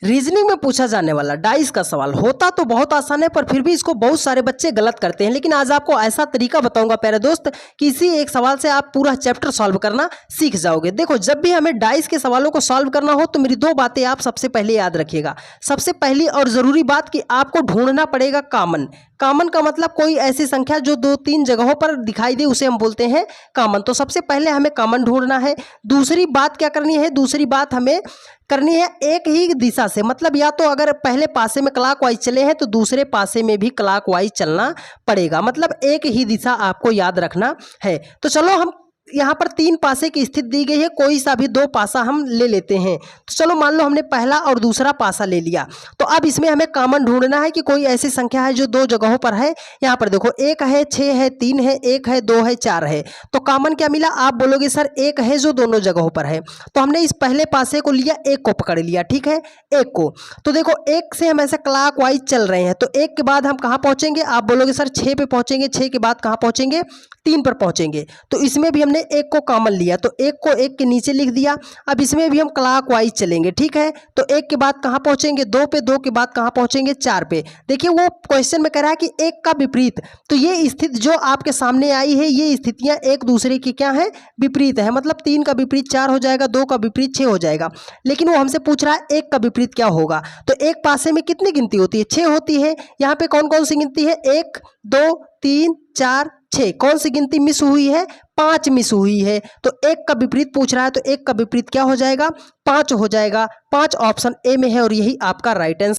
Reasoning में पूछा जाने वाला डाइस का सवाल होता तो बहुत आसान है, पर फिर भी इसको बहुत सारे बच्चे गलत करते हैं। लेकिन आज आपको ऐसा तरीका बताऊंगा प्यारे दोस्त कि इसी एक सवाल से आप पूरा चैप्टर सॉल्व करना सीख जाओगे। देखो, जब भी हमें डाइस के सवालों को सॉल्व करना हो तो मेरी दो बातें आप सबसे पहले याद रखिएगा। सबसे पहली और ज़रूरी बात कि आपको ढूंढना पड़ेगा कॉमन। कॉमन का मतलब कोई ऐसी संख्या जो दो तीन जगहों पर दिखाई दे उसे हम बोलते हैं कॉमन। तो सबसे पहले हमें कॉमन ढूंढना है। दूसरी बात क्या करनी है? दूसरी बात हमें करनी है एक ही दिशा से, मतलब या तो अगर पहले पासे में क्लॉकवाइज चले हैं तो दूसरे पासे में भी क्लॉकवाइज चलना पड़ेगा, मतलब एक ही दिशा आपको याद रखना है। तो चलो, हम यहाँ पर तीन पासे की स्थिति दी गई है, कोई सा भी दो पासा हम ले लेते हैं। तो चलो, मान लो हमने पहला और दूसरा पासा ले लिया, तो अब इसमें हमें कॉमन ढूंढना है कि कोई ऐसी संख्या है जो दो जगहों पर है। यहाँ पर देखो, एक है, 6 है, 3 है, 1 है, 2 है, 4 है। तो कॉमन क्या मिला? आप बोलोगे सर एक है जो दोनों जगहों पर है। तो हमने इस पहले पासे को लिया, एक को पकड़ लिया, ठीक है, एक को। तो देखो, एक से हम ऐसे क्लॉकवाइज चल रहे हैं, तो एक के बाद हम कहाँ पहुंचेंगे? आप बोलोगे सर 6 पे पहुंचेंगे, 6 के बाद कहाँ पहुंचेंगे? 3 पर पहुंचेंगे। तो इसमें भी हमने एक को कॉमन लिया, तो एक को एक के नीचे लिख दिया। अब इसमें भी हम क्लॉकवाइज चलेंगे, ठीक है। तो एक के बाद कहाँ पहुंचेंगे? 2 पे, 2 के बाद कहाँ पहुंचेंगे? 4 पे। देखिए, वो क्वेश्चन में कह रहा है कि एक का विपरीत, तो ये स्थिति जो आपके सामने आई है, ये स्थितियां एक दूसरे की क्या है? विपरीत है। मतलब 3 का विपरीत 4 हो जाएगा, 2 का विपरीत 6 हो जाएगा। लेकिन वो हमसे पूछ रहा है एक का विपरीत क्या होगा। तो एक पासे में कितनी गिनती होती है? 6 होती है। यहाँ पे कौन कौन सी गिनती है? 1 2 3 4 6। कौन सी गिनती मिस हुई है? 5 मिस हुई है। तो एक का विपरीत पूछ रहा है, तो एक का विपरीत क्या हो जाएगा? 5 हो जाएगा। 5 ऑप्शन ए में है और यही आपका राइट आंसर